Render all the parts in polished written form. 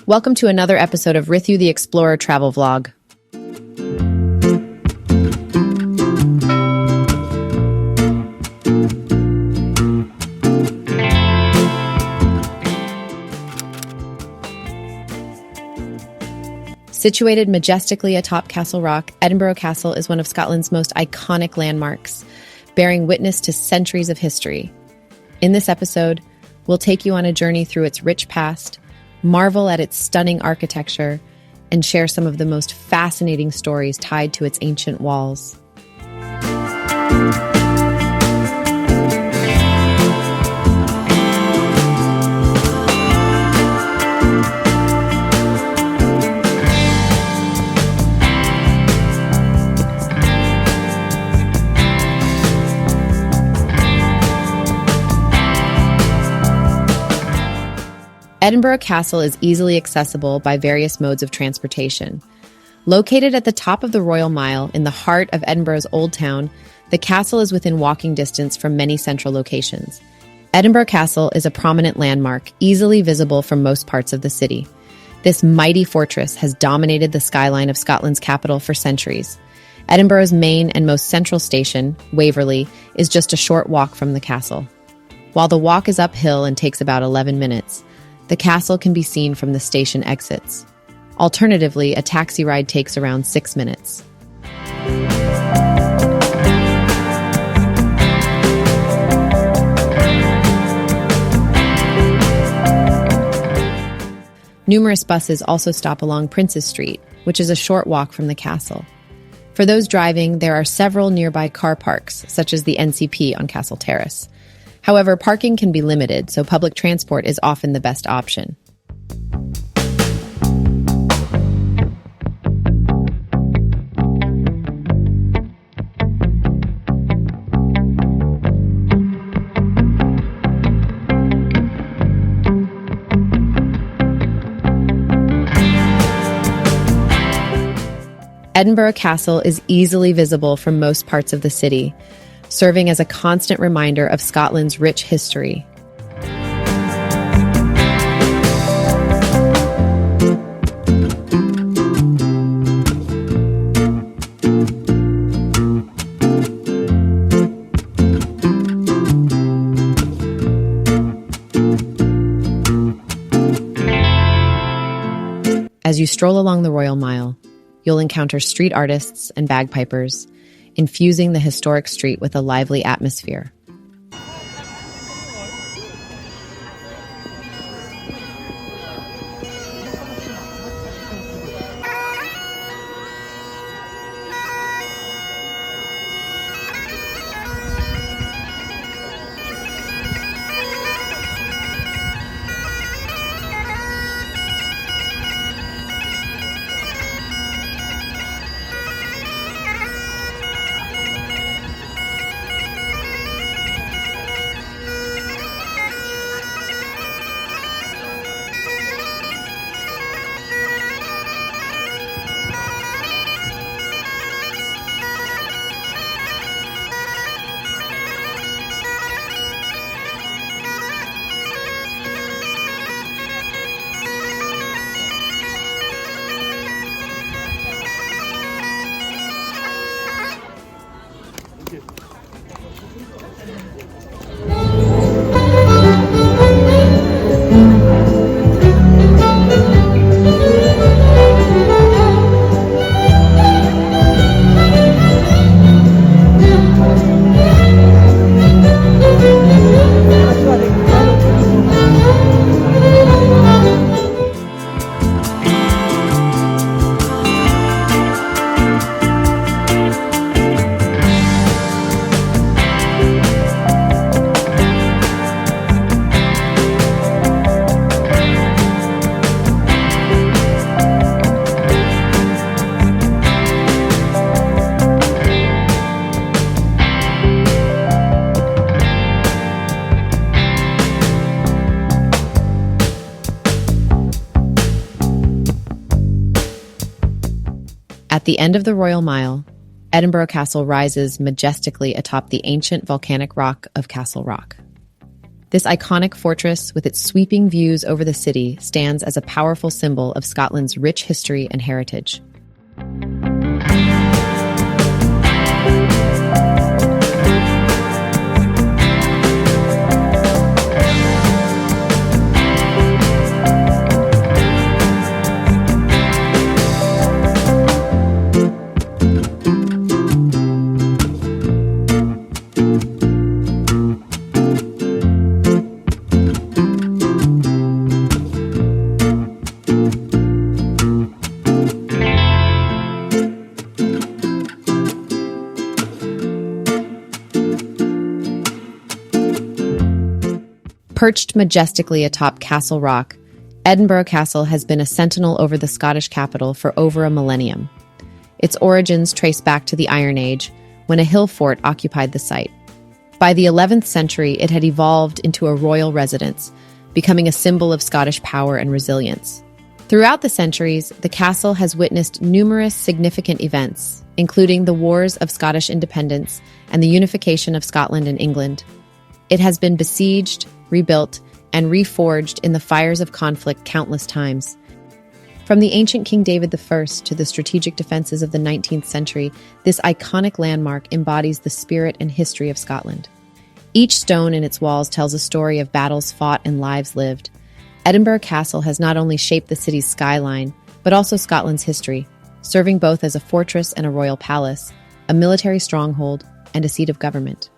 Welcome to another episode of Rithu the Explorer travel vlog. Situated majestically atop Castle Rock, Edinburgh Castle is one of Scotland's most iconic landmarks, bearing witness to centuries of history. In this episode, we'll take you on a journey through its rich past, marvel at its stunning architecture, and share some of the most fascinating stories tied to its ancient walls. Edinburgh Castle is easily accessible by various modes of transportation. Located at the top of the Royal Mile in the heart of Edinburgh's Old Town, the castle is within walking distance from many central locations. Edinburgh Castle is a prominent landmark, easily visible from most parts of the city. This mighty fortress has dominated the skyline of Scotland's capital for centuries. Edinburgh's main and most central station, Waverley, is just a short walk from the castle. While the walk is uphill and takes about 11 minutes, the castle can be seen from the station exits. Alternatively, a taxi ride takes around 6 minutes. Numerous buses also stop along Princes Street, which is a short walk from the castle. For those driving, there are several nearby car parks, such as the NCP on Castle Terrace. However, parking can be limited, so public transport is often the best option. Edinburgh Castle is easily visible from most parts of the city, serving as a constant reminder of Scotland's rich history. As you stroll along the Royal Mile, you'll encounter street artists and bagpipers, infusing the historic street with a lively atmosphere. At the end of the Royal Mile, Edinburgh Castle rises majestically atop the ancient volcanic rock of Castle Rock. This iconic fortress, with its sweeping views over the city, stands as a powerful symbol of Scotland's rich history and heritage. Perched majestically atop Castle Rock, Edinburgh Castle has been a sentinel over the Scottish capital for over a millennium. Its origins trace back to the Iron Age, when a hill fort occupied the site. By the 11th century, it had evolved into a royal residence, becoming a symbol of Scottish power and resilience. Throughout the centuries, the castle has witnessed numerous significant events, including the Wars of Scottish Independence and the unification of Scotland and England. It has been besieged, rebuilt, and reforged in the fires of conflict countless times. From the ancient King David I to the strategic defenses of the 19th century, this iconic landmark embodies the spirit and history of Scotland. Each stone in its walls tells a story of battles fought and lives lived. Edinburgh Castle has not only shaped the city's skyline, but also Scotland's history, serving both as a fortress and a royal palace, a military stronghold, and a seat of government.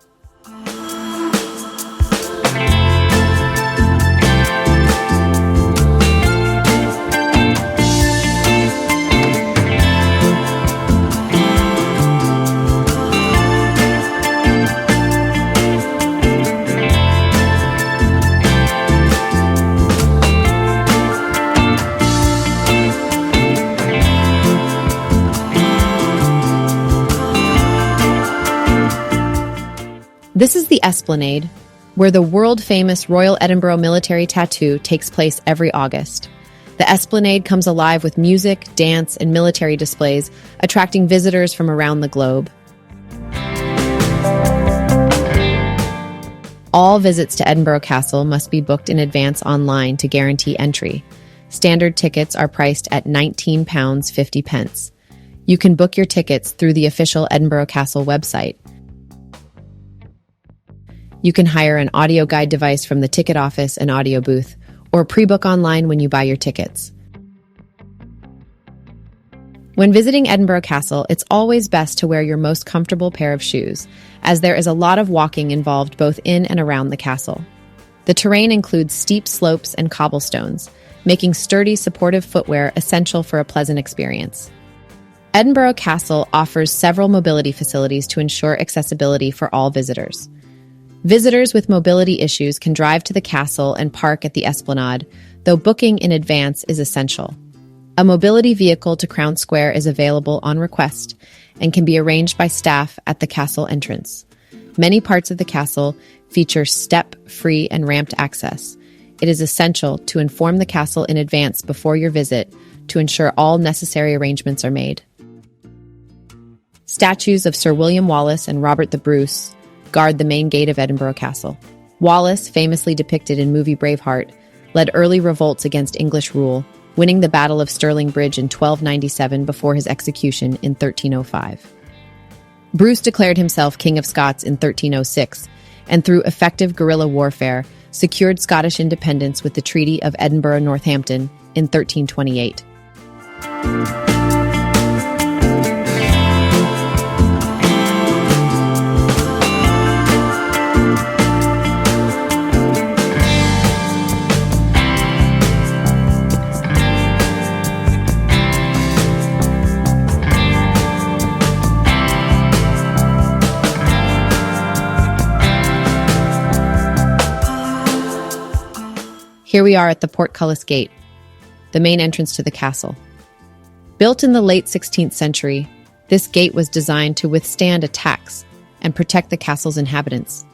This is the Esplanade, where the world-famous Royal Edinburgh Military Tattoo takes place every August. The Esplanade comes alive with music, dance, and military displays, attracting visitors from around the globe. All visits to Edinburgh Castle must be booked in advance online to guarantee entry. Standard tickets are priced at £19.50. You can book your tickets through the official Edinburgh Castle website. You can hire an audio guide device from the ticket office and audio booth, or pre-book online when you buy your tickets. When visiting Edinburgh Castle, it's always best to wear your most comfortable pair of shoes, as there is a lot of walking involved both in and around the castle. The terrain includes steep slopes and cobblestones, making sturdy, supportive footwear essential for a pleasant experience. Edinburgh Castle offers several mobility facilities to ensure accessibility for all visitors. Visitors with mobility issues can drive to the castle and park at the Esplanade, though booking in advance is essential. A mobility vehicle to Crown Square is available on request and can be arranged by staff at the castle entrance. Many parts of the castle feature step-free and ramped access. It is essential to inform the castle in advance before your visit to ensure all necessary arrangements are made. Statues of Sir William Wallace and Robert the Bruce guard the main gate of Edinburgh Castle. Wallace, famously depicted in movie Braveheart, led early revolts against English rule, winning the Battle of Stirling Bridge in 1297 before his execution in 1305. Bruce declared himself King of Scots in 1306, and through effective guerrilla warfare, secured Scottish independence with the Treaty of Edinburgh-Northampton in 1328. Here we are at the Portcullis Gate, the main entrance to the castle. Built in the late 16th century, this gate was designed to withstand attacks and protect the castle's inhabitants.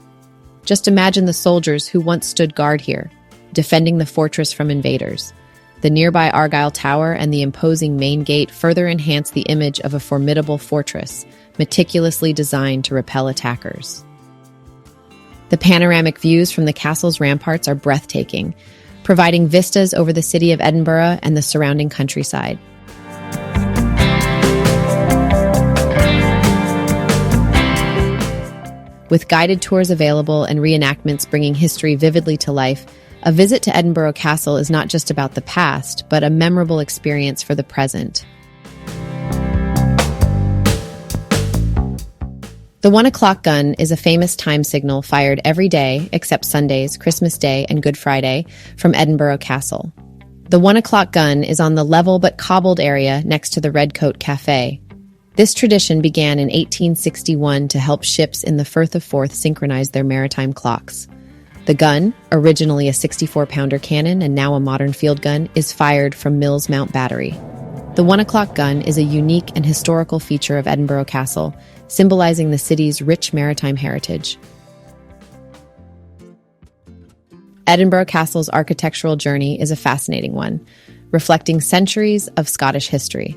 Just imagine the soldiers who once stood guard here, defending the fortress from invaders. The nearby Argyle Tower and the imposing main gate further enhance the image of a formidable fortress, meticulously designed to repel attackers. The panoramic views from the castle's ramparts are breathtaking, providing vistas over the city of Edinburgh and the surrounding countryside. With guided tours available and reenactments bringing history vividly to life, a visit to Edinburgh Castle is not just about the past, but a memorable experience for the present. The 1 o'clock gun is a famous time signal fired every day, except Sundays, Christmas Day, and Good Friday, from Edinburgh Castle. The 1 o'clock gun is on the level but cobbled area next to the Redcoat Cafe. This tradition began in 1861 to help ships in the Firth of Forth synchronize their maritime clocks. The gun, originally a 64-pounder cannon and now a modern field gun, is fired from Mills Mount Battery. The 1 o'clock gun is a unique and historical feature of Edinburgh Castle, symbolizing the city's rich maritime heritage. Edinburgh Castle's architectural journey is a fascinating one, reflecting centuries of Scottish history.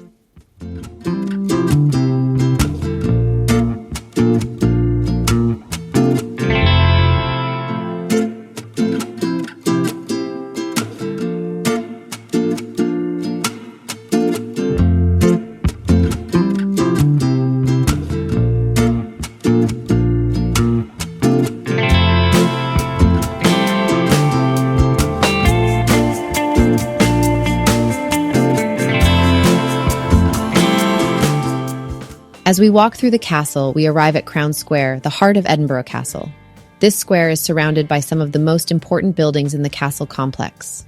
As we walk through the castle, we arrive at Crown Square, the heart of Edinburgh Castle. This square is surrounded by some of the most important buildings in the castle complex.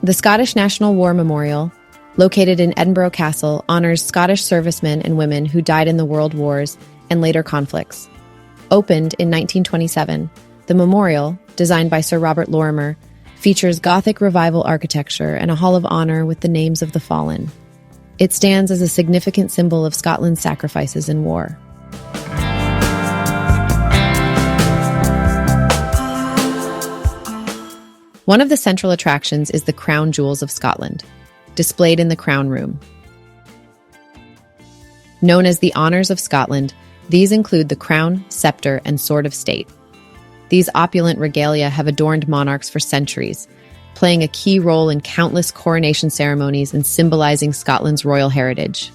The Scottish National War Memorial, located in Edinburgh Castle, honors Scottish servicemen and women who died in the World Wars and later conflicts. Opened in 1927, the memorial, designed by Sir Robert Lorimer, features Gothic Revival architecture and a hall of honor with the names of the fallen. It stands as a significant symbol of Scotland's sacrifices in war. One of the central attractions is the Crown Jewels of Scotland, displayed in the Crown Room. Known as the Honours of Scotland, these include the crown, sceptre, and sword of state. These opulent regalia have adorned monarchs for centuries, playing a key role in countless coronation ceremonies and symbolizing Scotland's royal heritage.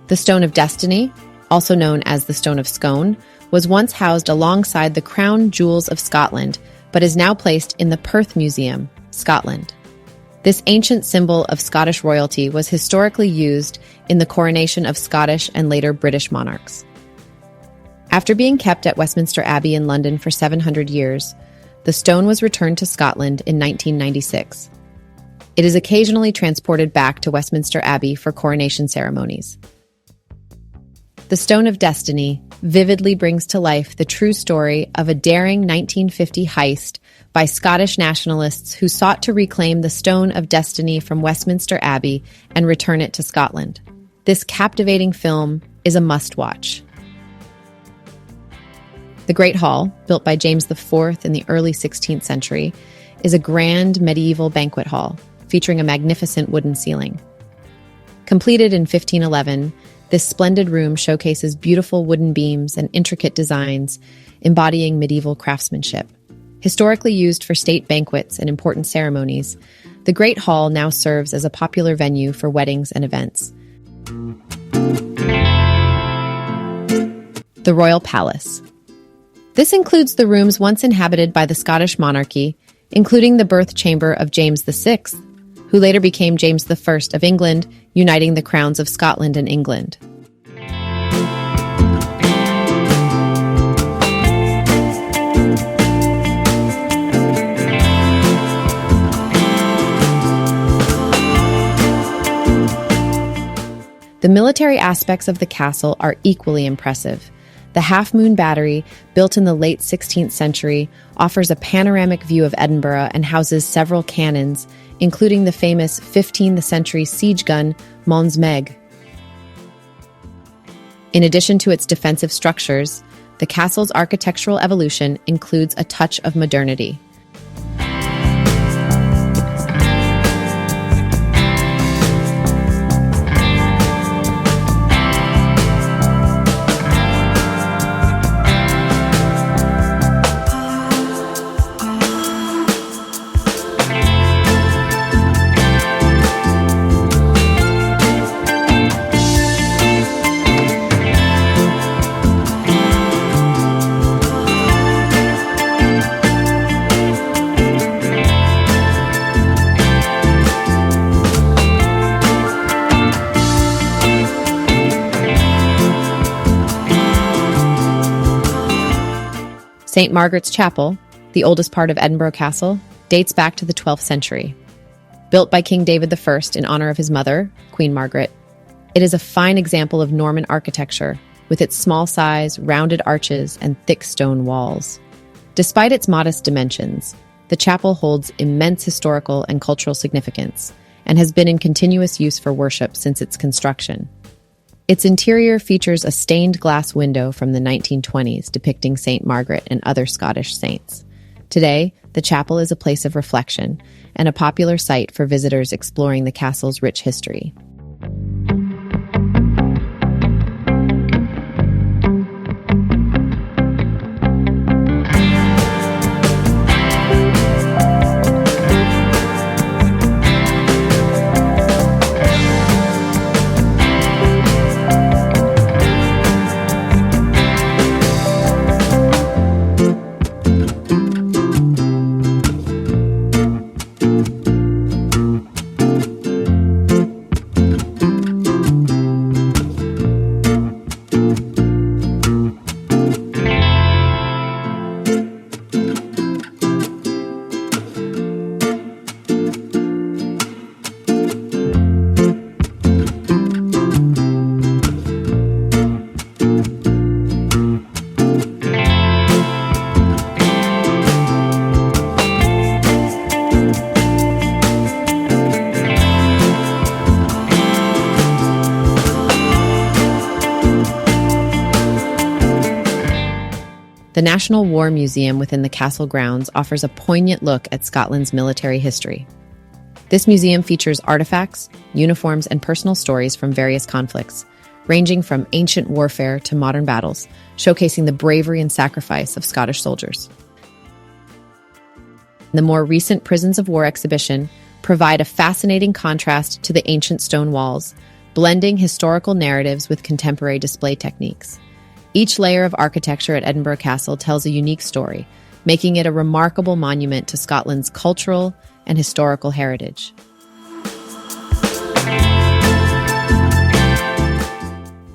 The Stone of Destiny, also known as the Stone of Scone, was once housed alongside the Crown Jewels of Scotland, but is now placed in the Perth Museum, Scotland. This ancient symbol of Scottish royalty was historically used in the coronation of Scottish and later British monarchs. After being kept at Westminster Abbey in London for 700 years, the stone was returned to Scotland in 1996. It is occasionally transported back to Westminster Abbey for coronation ceremonies. The Stone of Destiny vividly brings to life the true story of a daring 1950 heist by Scottish nationalists who sought to reclaim the Stone of Destiny from Westminster Abbey and return it to Scotland. This captivating film is a must-watch. The Great Hall, built by James IV in the early 16th century, is a grand medieval banquet hall featuring a magnificent wooden ceiling. Completed in 1511, this splendid room showcases beautiful wooden beams and intricate designs embodying medieval craftsmanship. Historically used for state banquets and important ceremonies, the Great Hall now serves as a popular venue for weddings and events. The Royal Palace. This includes the rooms once inhabited by the Scottish monarchy, including the birth chamber of James VI, who later became James I of England, uniting the crowns of Scotland and England. The military aspects of the castle are equally impressive. The Half Moon Battery, built in the late 16th century, offers a panoramic view of Edinburgh and houses several cannons, including the famous 15th century siege gun Mons Meg. In addition to its defensive structures, the castle's architectural evolution includes a touch of modernity. St. Margaret's Chapel, the oldest part of Edinburgh Castle, dates back to the 12th century. Built by King David I in honor of his mother, Queen Margaret, it is a fine example of Norman architecture, with its small size, rounded arches, and thick stone walls. Despite its modest dimensions, the chapel holds immense historical and cultural significance and has been in continuous use for worship since its construction. Its interior features a stained glass window from the 1920s depicting St. Margaret and other Scottish saints. Today, the chapel is a place of reflection and a popular site for visitors exploring the castle's rich history. The National War Museum within the castle grounds offers a poignant look at Scotland's military history. This museum features artifacts, uniforms, and personal stories from various conflicts, ranging from ancient warfare to modern battles, showcasing the bravery and sacrifice of Scottish soldiers. The more recent Prisons of War exhibition provide a fascinating contrast to the ancient stone walls, blending historical narratives with contemporary display techniques. Each layer of architecture at Edinburgh Castle tells a unique story, making it a remarkable monument to Scotland's cultural and historical heritage.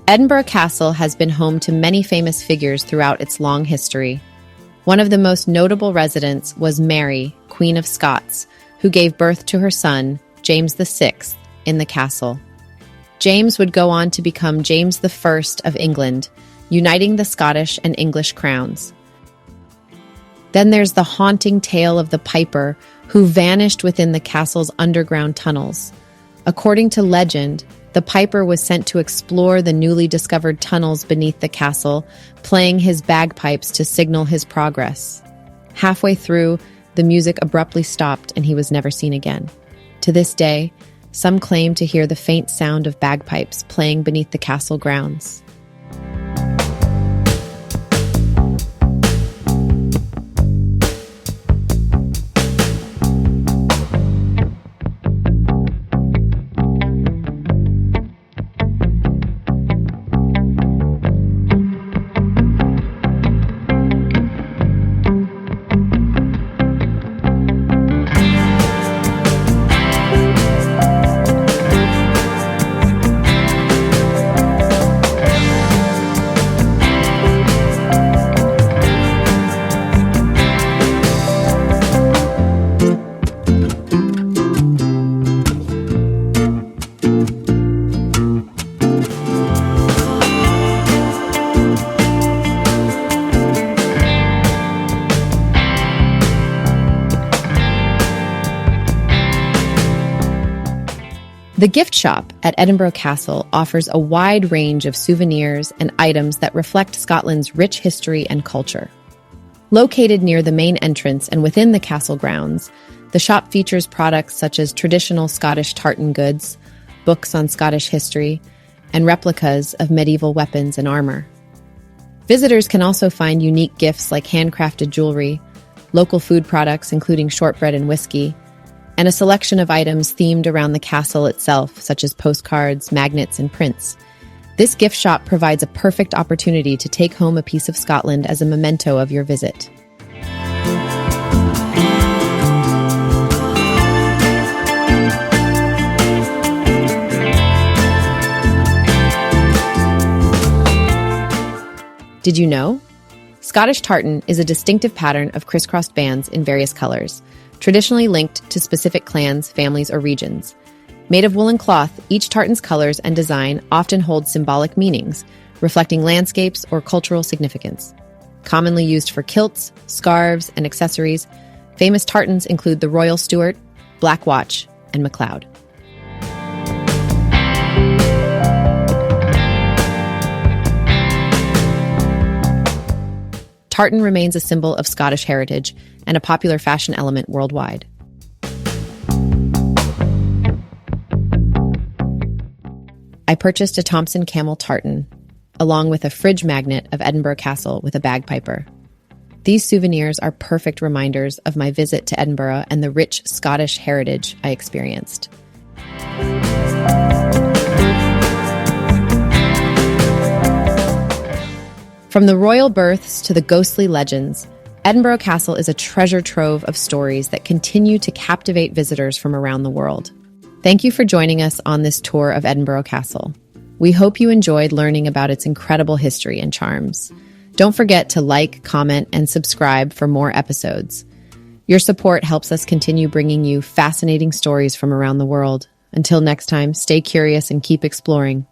Edinburgh Castle has been home to many famous figures throughout its long history. One of the most notable residents was Mary, Queen of Scots, who gave birth to her son, James VI, in the castle. James would go on to become James I of England, uniting the Scottish and English crowns. Then there's the haunting tale of the Piper, who vanished within the castle's underground tunnels. According to legend, the Piper was sent to explore the newly discovered tunnels beneath the castle, playing his bagpipes to signal his progress. Halfway through, the music abruptly stopped and he was never seen again. To this day, some claim to hear the faint sound of bagpipes playing beneath the castle grounds. The gift shop at Edinburgh Castle offers a wide range of souvenirs and items that reflect Scotland's rich history and culture. Located near the main entrance and within the castle grounds, the shop features products such as traditional Scottish tartan goods, books on Scottish history, and replicas of medieval weapons and armor. Visitors can also find unique gifts like handcrafted jewelry, local food products including shortbread and whiskey, and a selection of items themed around the castle itself, such as postcards, magnets, and prints. This gift shop provides a perfect opportunity to take home a piece of Scotland as a memento of your visit. Did you know? Scottish tartan is a distinctive pattern of crisscrossed bands in various colors, traditionally linked to specific clans, families, or regions. Made of woolen cloth, each tartan's colors and design often hold symbolic meanings, reflecting landscapes or cultural significance. Commonly used for kilts, scarves, and accessories, famous tartans include the Royal Stuart, Black Watch, and MacLeod. Tartan remains a symbol of Scottish heritage and a popular fashion element worldwide. I purchased a Thompson camel tartan, along with a fridge magnet of Edinburgh Castle with a bagpiper. These souvenirs are perfect reminders of my visit to Edinburgh and the rich Scottish heritage I experienced. From the royal births to the ghostly legends, Edinburgh Castle is a treasure trove of stories that continue to captivate visitors from around the world. Thank you for joining us on this tour of Edinburgh Castle. We hope you enjoyed learning about its incredible history and charms. Don't forget to like, comment, and subscribe for more episodes. Your support helps us continue bringing you fascinating stories from around the world. Until next time, stay curious and keep exploring.